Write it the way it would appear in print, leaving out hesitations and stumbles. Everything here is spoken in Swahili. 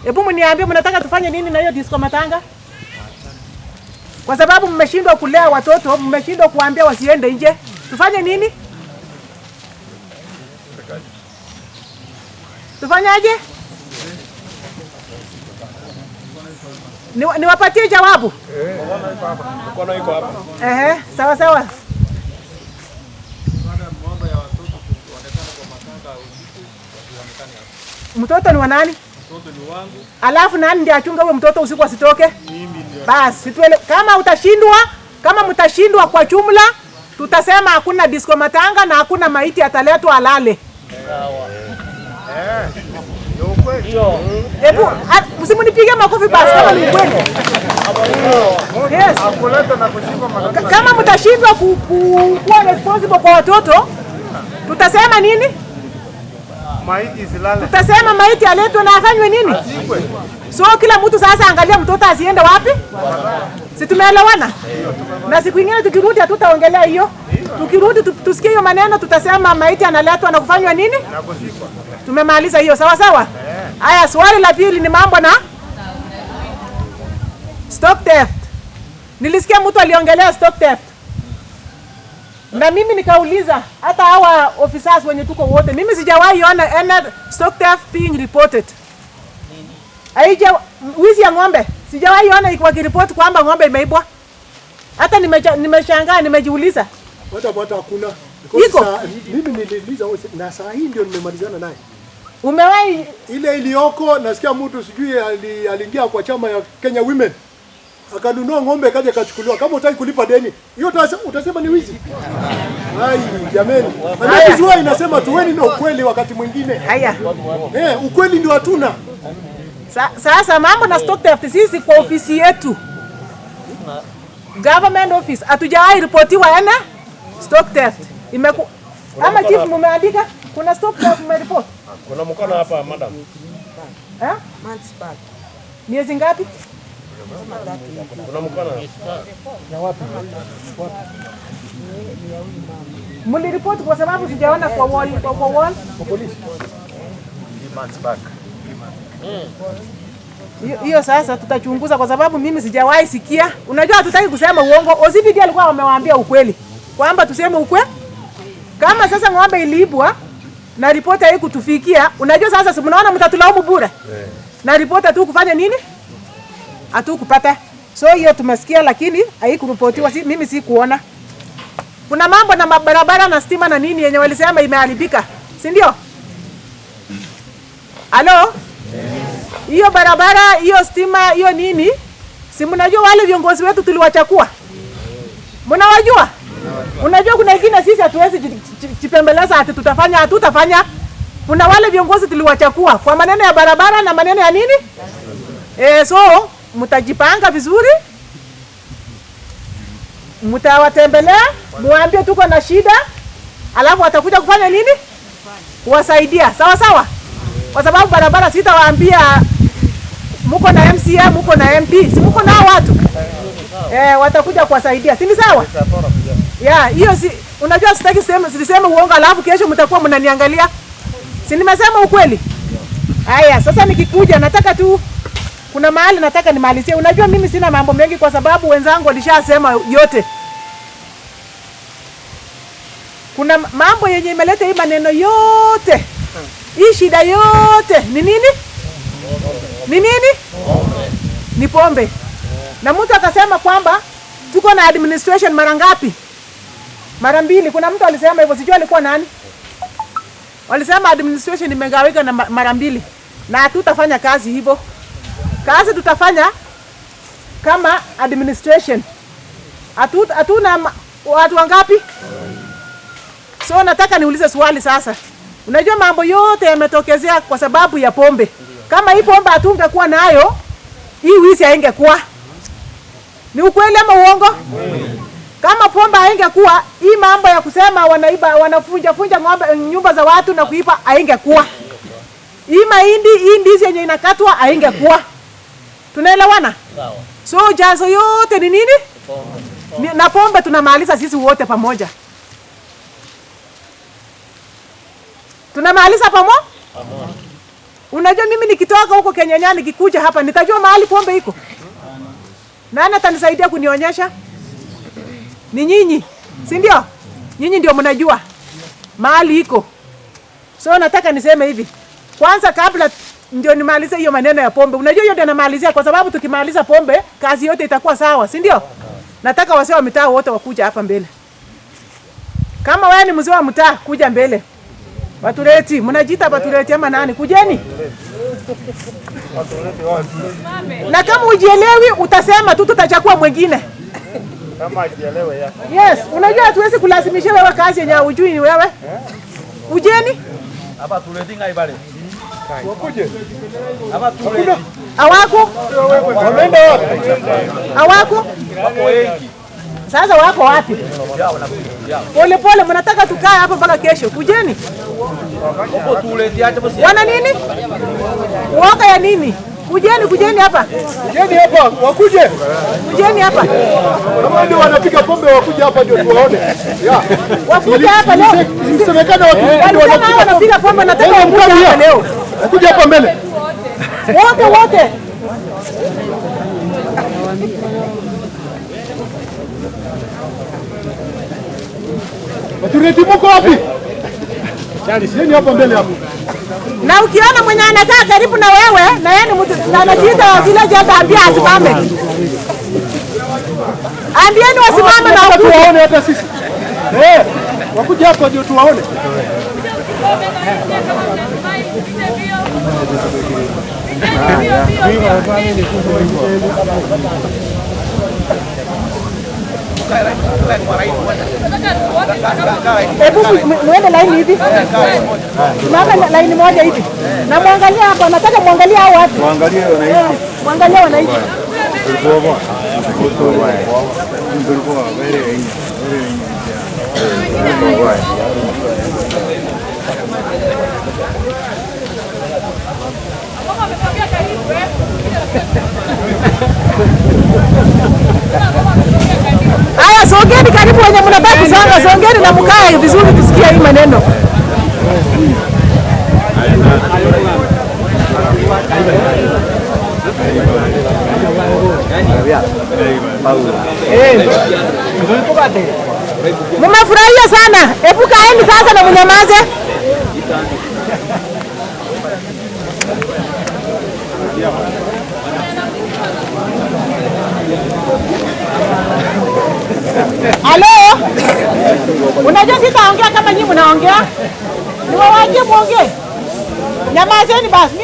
Hebu mniambie mnataka tufanye nini na hiyo disco matanga? Kwa sababu mmeshindwa kulea watoto, mmeshindwa kuambia wasiende nje. Tufanye nini? Tufanyaje? Niwapatie jawabu? Mkono iko hapa. Sawa sawa. Mtoto ni wa nani? Mtoto ni wangu. Alafu nani ndiye achunga huyo mtoto usiku asitoke? Mimi ndio. Basi kama mtashindwa kwa jumla, tutasema hakuna disco matanga na hakuna maiti ataletwa alale. Sawa. Ndio kweli. Hebu msimunipige makofi basi kama ni kweli. Yes. Akuleta na kushika matanga. Kama mtashindwa kuwa responsible kwa watoto, tutasema nini? Maiti silale. Tutasema maiti aletwe na afanywe nini? Asikwe. So kila mtu sasa angalia mtoto asiende wapi? Si tumeelewana? Na siku nyingine tukirudi hatutaongelea hiyo. Tukirudi tusikie hiyo maneno, tutasema maiti analetwa na kufanywa nini? Na kusikwa. Tumemaliza hiyo, sawa sawa? Haya, swali la pili ni mambo na stock theft. Nilisikia mtu aliongelea stock theft. Na mimi nikauliza hata hawa officers wenye tuko wote, mimi sijawahi ona any stock theft being reported. Haija wizi ya ng'ombe, sijawahi ona ikiripoti kwamba ng'ombe imeibwa. Hata nimeshangaa, nimejiuliza. Hata hakuna. Mimi niliuliza na saa hii ndio nimemalizana naye. Umewahi ile iliyoko, nasikia mtu sijui aliingia kwa chama ya Kenya Women. Akanunua ng'ombe kaja kachukuliwa. Kama utaki kulipa deni, hiyo utasema ni wizi. Hai, jameni. Anajua inasema tuweni na ukweli wakati mwingine. Haya. Ukweli ndio hatuna. Sasa mambo na stock theft sisi kwa ofisi yetu. Government office hatujawahi ripotiwa ana stock theft. Ama chief mumeandika kuna stock theft mmereport? Kuna mkono hapa madam. Months back. Miezi ngapi? Kuna mkono. Na wapi? Mliripoti kwa sababu sijaona kwa wall Kwa polisi. Months back. Hiyo sasa tutachunguza kwa sababu mimi sijawahi sikia. Unajua hatutaki kusema uongo. OCPD alikuwa amewaambia ukweli. Kwamba tuseme ukweli. Kama sasa ng'ombe iliibwa na ripoti haikutufikia, unajua sasa si mnaona mtatulaumu bure. Na ripoti tu kufanya nini? Hatukupata. So hiyo tumesikia lakini haikuripotiwa, mimi si kuona. Kuna mambo na barabara na stima na nini yenye walisema imeharibika. Si ndio? Halo? Hiyo barabara, hiyo stima, hiyo nini? Si mnajua wale viongozi wetu tuliwachakua? Mnawajua? Unajua kuna wengine sisi hatuwezi jipembeleza ati tutafanya, hatutafanya. Kuna wale viongozi tuliwachakua kwa maneno ya barabara na maneno ya nini? So mtajipanga vizuri. Mtawatembelea, muambie tuko na shida. Alafu watakuja kufanya nini? Kuwasaidia. Sawa sawa? Kwa sababu barabara sitawaambia mko na MCA, mko na MP, si mko na watu. Watakuja kuwasaidia. Si ni sawa? Hiyo si unajua sitaki siseme uongo alafu kesho mtakuwa mnaniangalia. Si nimesema ukweli? Haya, sasa nikikuja nataka tu kuna mahali nataka nimalizie. Unajua mimi sina mambo mengi kwa sababu wenzangu walishasema yote. Kuna mambo yenye imeleta hii maneno yote. Hii shida yote ni nini? Ni nini? Ni pombe. Na mtu akasema kwamba tuko na administration mara ngapi? Mara mbili. Kuna mtu alisema hivyo, sijui alikuwa nani. Walisema administration imegawika na mara mbili. Na hatutafanya kazi hivyo. Kazi tutafanya kama administration. Hatuna watu wangapi? So nataka niulize swali sasa. Unajua mambo yote yametokezea kwa sababu ya pombe. Kama hii pombe hatungekuwa nayo, hii wizi haingekuwa. Ni ukweli ama uongo? Kama pombe haingekuwa, hii mambo ya kusema wanaiba, wanafunja ng'ombe nyumba za watu na kuiba haingekuwa. Hii mahindi, hii ndizi yenye inakatwa haingekuwa. Tunaelewana? Sawa. So jazo yote ni nini? Pombe. Na pombe tunamaliza sisi wote pamoja. Tunamaliza pamoja? Unajua mimi nikitoka huko Kenyanyani nikikuja hapa nitajua mahali pombe iko? Nani atanisaidia kunionyesha? Ni nyinyi, si ndio? Nyinyi ndio mnajua mahali iko. So nataka niseme hivi. Kwanza kabla ndio nimalize hiyo maneno ya pombe. Unajua hiyo ndio namalizia kwa sababu tukimaliza pombe kazi yote itakuwa sawa, si ndio? Nataka wazee wa mtaa wote wakuja hapa mbele. Kama wewe ni mzee wa mtaa kuja mbele. Batuleti, mnajiita Batuleti ama nani? Kujeni. Na kama ujielewi utasema tu tutachukua mwingine. Kama ajielewe ya. Yes, unajua hatuwezi kulazimisha wewe kazi yenye hujui ni wewe. Ujeni? Hapa tuleti ngai pale. Wakuje. Hapa tuleti. Hawako? Wameenda wapi? Hawako? Wako wengi. Sasa wako wapi? Pole pole mnataka tukae hapa mpaka kesho. Kujeni. Wako tuleti acha basi. Wana nini? Uoga ya nini? Kujeni hapa. Kujeni hapa, wakuje. Kujeni hapa. Kama ndio wanapiga pombe wakuje hapa ndio tuwaone. Wakuje hapa leo. Isemekana watu ndio wanapiga pombe nataka wakuje hapa leo. Wakuje hapa mbele. Wote. Batuleti mko wapi? Yeni hapa mbele hapo. Na ukiona mwenye anakaa karibu na wewe na yeye ni mtu anajiita village hata ambia asimame. Ambieni wasimame na wakuje tuwaone hata sisi. Wakuje hapa ndio tuwaone. Hebu muende laini hivi. Simama laini moja hivi. Na muangalia hapa, nataka muangalie hao watu. Muangalie wanaishi. Muangalie wanaishi. Haya, songeni karibu wenye mnataka kusanga, songeni na mkae vizuri tusikie hii maneno. Mmefurahia sana. Hebu kaeni sasa na mnyamaze. Halo? Unajua sitaongea kama nyinyi mnaongea? Niwaachie muongee. Nyamazeni basi.